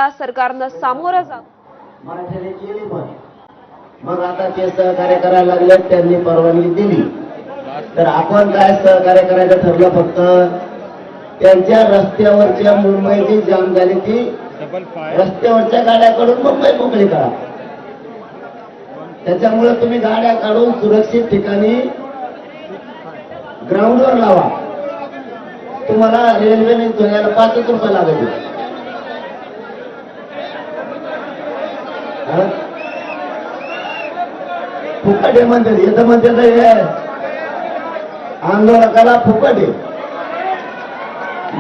आव्हानाला सरकारनं सामोरं जात मराठीने केली पण मग आता ते सहकार्य करायला लागले, त्यांनी परवानगी दिली तर आपण काय सहकार्य करायचं ठरलं? फक्त त्यांच्या रस्त्यावरच्या मुंबईची जाम झाली ती रस्त्यावरच्या गाड्याकडून मुंबई मोकळी करा. त्याच्यामुळे तुम्ही गाड्या काढून सुरक्षित ठिकाणी ग्राउंडवर लावा. तुम्हाला रेल्वेने धुण्याला 5 रुपये लागतील. फुकट आहे म्हणते, येतं म्हणते आंदोलकाला फुकट आहे.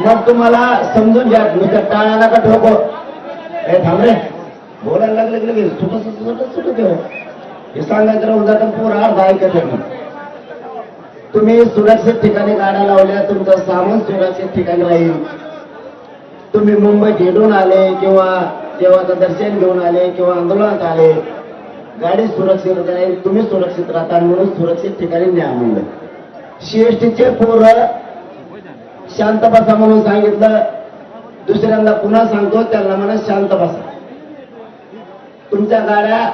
मग तुम्हाला समजून घ्या, नुसत्या टाळ्याला का ठोको हे थांबरे बोलायला लागले की सुटत हे सांगायचं राहून जातं. पूर्ण अर्धा ऐकत नाही. तुम्ही सुरक्षित ठिकाणी गाड्या लावल्या, तुमचं सामान सुरक्षित ठिकाणी राहील. तुम्ही मुंबईत हिंडून आले किंवा देवाचं दर्शन घेऊन आले किंवा आंदोलनात आले, गाडी सुरक्षित राहील, तुम्ही सुरक्षित राहता म्हणून सुरक्षित ठिकाणी न्या म्हणलं. सीएसटीचे पोरं शांत बसा म्हणून सांगितलं. दुसऱ्यांदा पुन्हा सांगतो, त्यांना म्हणा शांत बसा. तुमच्या गाड्या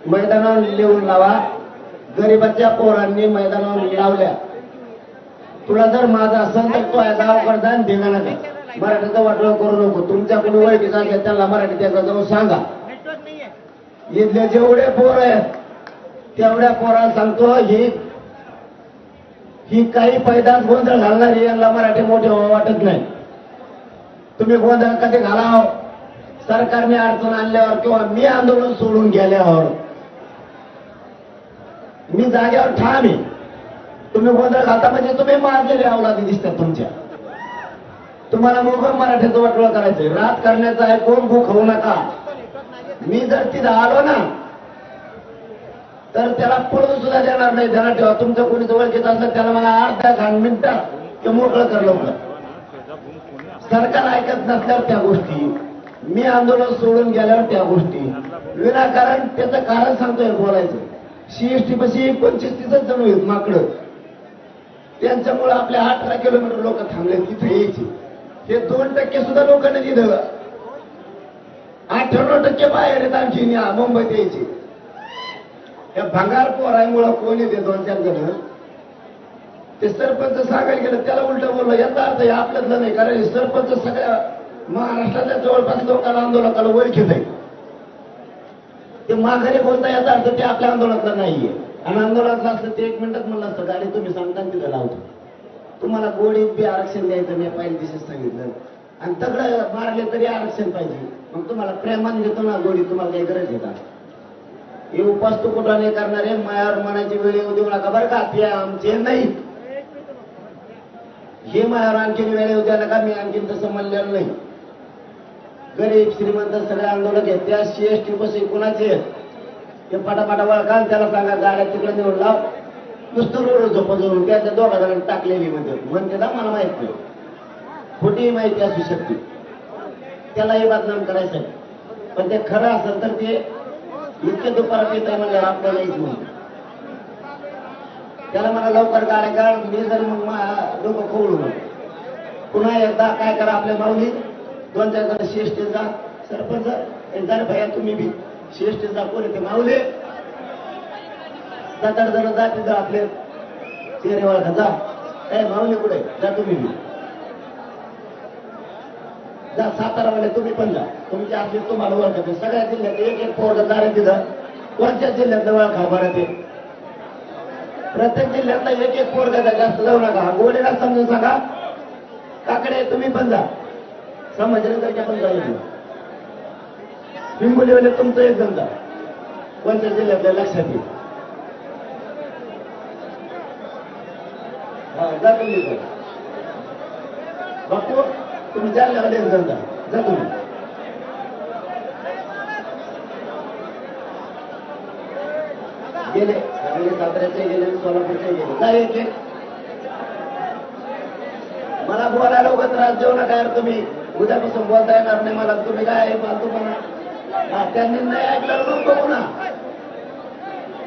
मैदानावर लिहून लावा. गरीबाच्या पोरांनी मैदानावर लावल्या. तुला जर माझा असेल तर तो गावाकडे जा धिंगाणा कर. मराठीचं वाटोळं करू नको. तुमच्या कोणी ओळखीचा असेल त्याला मराठी त्याचा जाऊन सांगा. इथले जेवढे पोर आहेत तेवढ्या पोराला सांगतो, ही काही पैदास गोंधळ घालणारी यांना मराठी मोठे वाटत नाही. तुम्ही गोंधळ कधी घालाव? सरकारने अडचण आणल्यावर किंवा मी आंदोलन सोडून गेल्यावर मी जागेवर ठाम आहे. तुम्ही गोंधळ घालता म्हणजे तुम्ही मारलेले अवलादी दिसतात तुमच्या. तुम्हाला मोगम मराठीचं वाटोळं करायचंय, रात करण्याचं आहे. कोण भूक होऊ नका. मी जर तिथं आलो ना तर त्याला पळून सुद्धा देणार नाही. ध्यानात ठेवा. तुमचं कोणी ओळखीचं असलं त्याला मला अर्ध्या मिनिटात ते मोकळं कर लवकर. सरकार ऐकत नसल्यावर त्या गोष्टी, मी आंदोलन सोडून गेल्यावर त्या गोष्टी विनाकारण त्याचं कारण सांगतोय बोलायचं. सीएसटी पाशी 25-30 जण आहेत माकडं. त्यांच्यामुळे आपल्या 18 किलोमीटर लोक थांबले तिथे यायचे. हे 2% सुद्धा लोकांनी दिलं. 98% बाहेर येत आणखी मुंबईत यायचे. या भंगार पोरामुळं कोण येते 2-4 जण. ते सरपंच सांगायला गेलं त्याला उलट बोललं. याचा अर्थ हे आपल्यातलं नाही, कारण सरपंच सगळ्या महाराष्ट्राच्या जवळपास लोकांना आंदोलकाला ओळखीत आहे. ते माघारी बोलता याचा अर्थ ते आपल्या आंदोलनातलं नाहीये. आणि आंदोलनातलं असतं ते 1 मिनिटात म्हणलं असतं गाडी तुम्ही सांगता तिथं लावतो. तुम्हाला गोडीत बी आरक्षण द्यायचं मी पहिल्या दिवशी सांगितलं. आणि तगडं मारले तरी आरक्षण पाहिजे. मग तुम्हाला प्रेमाने देतो ना गोडी, तुम्हाला काही गरज आहे का? हे उपास तू कुठं नाही करणारे मायावर म्हणायची वेळ येऊ देऊ नका बरं का. ते आमचे नाही. हे मायावर आणखीन वेळ येऊ द्या नका. मी आणखीन तसं म्हणलेलं नाही. गरीब श्रीमंत सगळे आंदोलक आहेत. त्या सीएसटी बस कुणाचे आहेत ते पटापटा वळखा. त्याला सांगा गाड्या तिकडे निवड लाव. नुसतं रोड झोपजवून त्याच्या 2 जणांनी टाकलेली म्हणते ना मला माहित नाही. खोटी माहिती असू शकते. त्यालाही बदनाम करायचं. पण ते खरं असेल तर ते इतके दुपारात येत आहे म्हणजे आपल्याला येत नाही. त्याला मला लवकर गाड्या काढ. मी जर मग डोकं खोवळू पुन्हा एकदा काय करा, आपल्या माऊली 2-4 जण सीएसटी जा. सरपंच जा भैया तुम्ही बी सीएसटी जा. कोण येते माऊली 7-8 जण जा. तिथं आपले चेहरे ओळखा जा. माऊली कुठे जा तुम्ही बी जा. सातारावाले तुम्ही पण जा. तुमचे असले तुम्हाला ओळखते. सगळ्या जिल्ह्यात 1-1 पोरगा जा रे तिथं. कोणत्या जिल्ह्यातलं ओळखा बरं ते. प्रत्येक जिल्ह्यातला 1-1 पोरगा जा. जास्त जाऊ नका. गोडीला समजून सांगा. काकडे तुम्ही पण जा. संभाजीनगरच्या पण जाईल. हिंगोलीवाले तुमचं 1 जण जा. कोणत्या जिल्ह्यातल्या लक्षात येईल. जा तुम्ही. बापू तुम्ही जालन्याला 1 जण जा तुम्ही. गेले साताऱ्याचे गेले, सोलापूरचे गेले. जा 1-1. मला बोलायला उगाच त्रास देऊ नका यार. तुम्ही उद्यापासून बोलता येणार नाही मला. तुम्ही काय फालतूपणा त्यांनी नाही ऐकलं नको ना.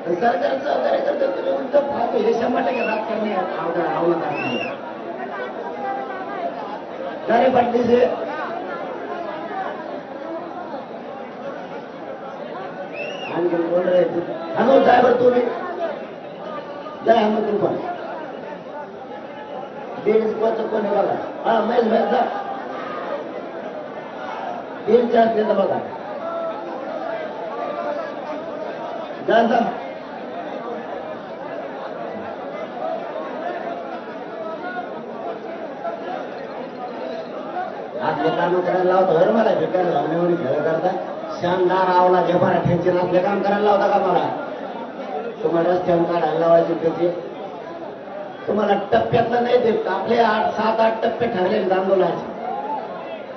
सरकार सहकार्य करतो तुम्ही उलट फालतू. हे 100% राजकारणी आवडत आहे. पाटलीचे आणखी कोण रे तू हॅलो ड्रायव्हर तुम्ही जाय मग तू पण दीड कोण आहे बघा हा महेश भाई जा दीडचे असले तर बघा जा जा आपले काम करायला लावतो बरं मला भेटायला लावण्यावर खेळ करता शानदार आवला जेव्हा ठेचीन आपले काम करायला लावता का मला तुम्हाला रस्त्यावर काढायला लावायचे त्याचे तुम्हाला टप्प्यातलं नाही देत आपले 7-8 टप्पे ठरले आंदोलनाचे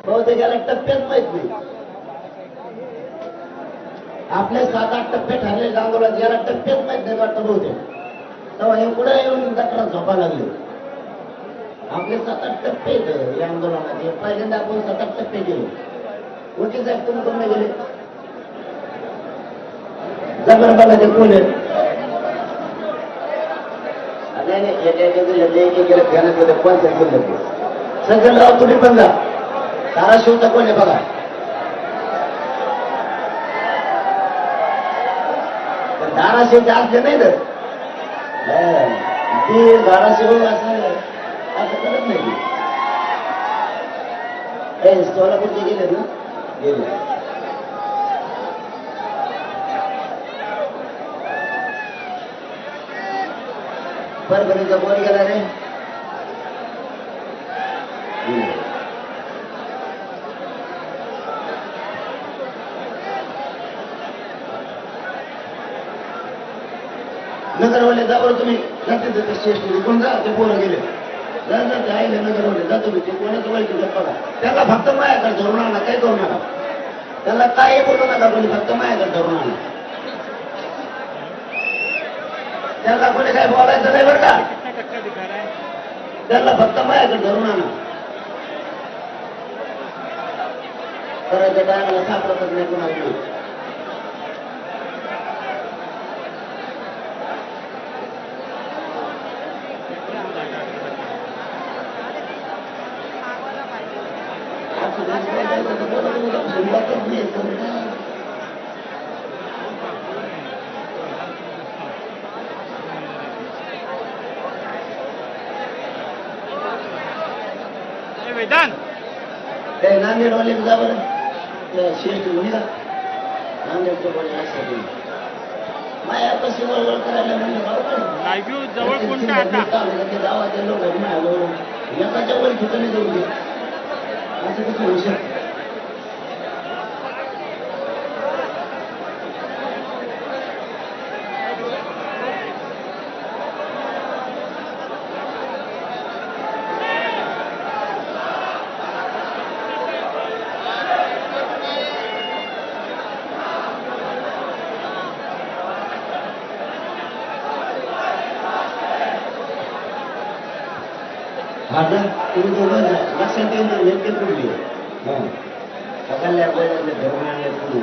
बहुतेक याला टप्प्यात माहित नाही आपले 7-8 टप्पे ठरले आंदोलन याला टप्प्यात माहित नाही वाटतं बहुतेक तेव्हा हे पुढे येऊन दखला झोपा लागले आपले 7-8 टप्पे आहेत या आंदोलनाचे पहिल्यांदा आपण 7-8 टप्पे गेलो वकील साहेब तुम्ही कोण गेले जबरदस्ती कोण आहेत संजयराव तुम्ही पण जा धाराशिवचा कोण आहे बघा धाराशिवचे असले नाही तर ती धाराशिव असं करत नाही सोलापूरचे गेले ना गेले परभणीचा कोण गेला रे नगरवाले जा बरं तुम्ही जाते शेष्टी कोण जा ते पोरं गेले जा जा ते आईले नगरवाले जा तुम्ही ते कोणाचं वैकी बघा त्याला फक्त मायाकडे धरून आणा काही करू नका त्याला काही बोलू नका कोणी फक्त मायाकडे धरून आणा त्याला कोणी काय बोलायचं नाही बरं का त्याला फक्त माझ्याकडे धरून आणा करायच्या टायमाला सापडतच नाही कुणाला ते नांदेडवाले जा बरं श्रेष्ठ मुलीला नांदेडचं कोणी असं माया कशी वळवळ करायला म्हणजे जवळ कोणता आता ते गावाच्या लोक एकाच्या वर ठिकाणी जाऊ दे असं कसं होऊ शकतं आता तुम्ही दोघं लक्षात येईल ना नेमके कुठली सकाळी आपल्याला धरून आणले तुम्ही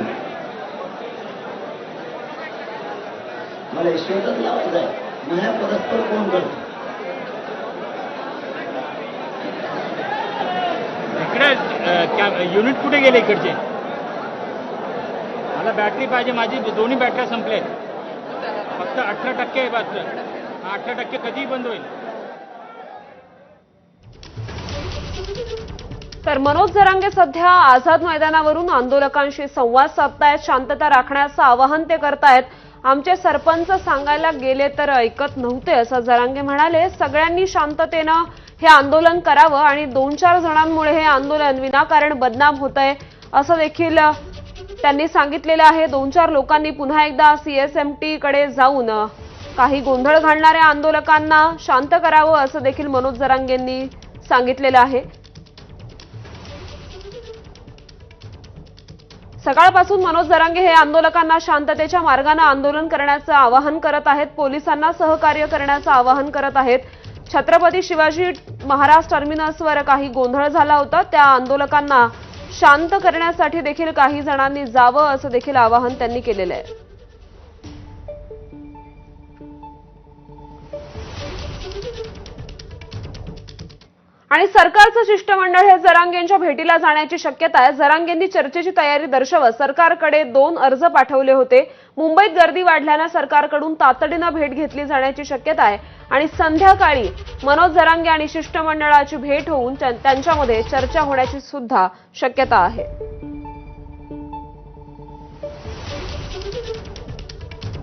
मला शेतच लावायचं आहे माझ्या परस्पर कोण करतो इकडे युनिट कुठे गेले इकडचे मला बॅटरी पाहिजे माझी दोन्ही बॅटऱ्या संपल्यात फक्त 18% बस 18% कधी बंद होईल तर मनोज जरांगे सध्या आझाद मैदानावरून आंदोलकांशी संवाद साधतायत शांतता राखण्याचं आवाहन ते करतायत आमचे सरपंच सांगायला गेले तर ऐकत नव्हते असं जरांगे म्हणाले सगळ्यांनी शांततेनं हे आंदोलन करावं आणि 2-4 जणांमुळे हे आंदोलन विनाकारण बदनाम होतंय असं देखील त्यांनी सांगितलेलं आहे 2-4 लोकांनी पुन्हा एकदा सीएसएमटी कडे जाऊन काही गोंधळ घालणाऱ्या आंदोलकांना शांत करावं असं देखील मनोज जरांगेंनी सांगितलेलं आहे सकाळपासून मनोज जरांगे हे आंदोलकांना शांततेच्या मार्गाने आंदोलन करण्याचं आवाहन करत आहेत पोलिसांना सहकार्य करण्याचं आवाहन करत आहेत छत्रपती शिवाजी महाराज टर्मिनसवर काही गोंधळ झाला होता त्या आंदोलकांना शांत करण्यासाठी देखील काही जणांनी जावं असं देखील आवाहन त्यांनी केलेलं आहे आणि सरकारचं शिष्टमंडळ हे जरांगेंच्या भेटीला जाण्याची शक्यता आहे. जरांगेंनी चर्चेची तयारी दर्शवत सरकारकडे 2 अर्ज पाठवले होते. मुंबईत गर्दी वाढल्यानं सरकारकडून तातडीनं भेट घेतली जाण्याची शक्यता आहे आणि संध्याकाळी मनोज जरांगे आणि शिष्टमंडळाची भेट होऊन त्यांच्यामध्ये चर्चा होण्याची सुद्धा शक्यता आहे.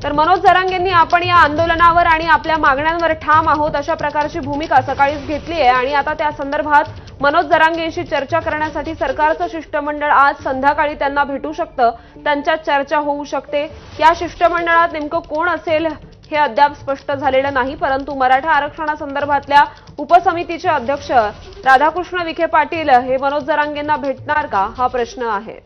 तर मनोज जरांगेंनी आपण या आंदोलनावर आणि आपल्या मागण्यांवर ठाम आहोत अशा प्रकारची भूमिका सकाळीच घेतली आहे आणि आता त्या संदर्भात मनोज जरांगेंशी चर्चा करण्यासाठी सरकारचं शिष्टमंडळ आज संध्याकाळी त्यांना भेटू शकतं. त्यांच्यात चर्चा होऊ शकते. या शिष्टमंडळात नेमकं कोण असेल हे अद्याप स्पष्ट झालेलं नाही, परंतु मराठा आरक्षणासंदर्भातल्या उपसमितीचे अध्यक्ष राधाकृष्ण विखे पाटील हे मनोज जरांगेंना भेटणार का हा प्रश्न आहे.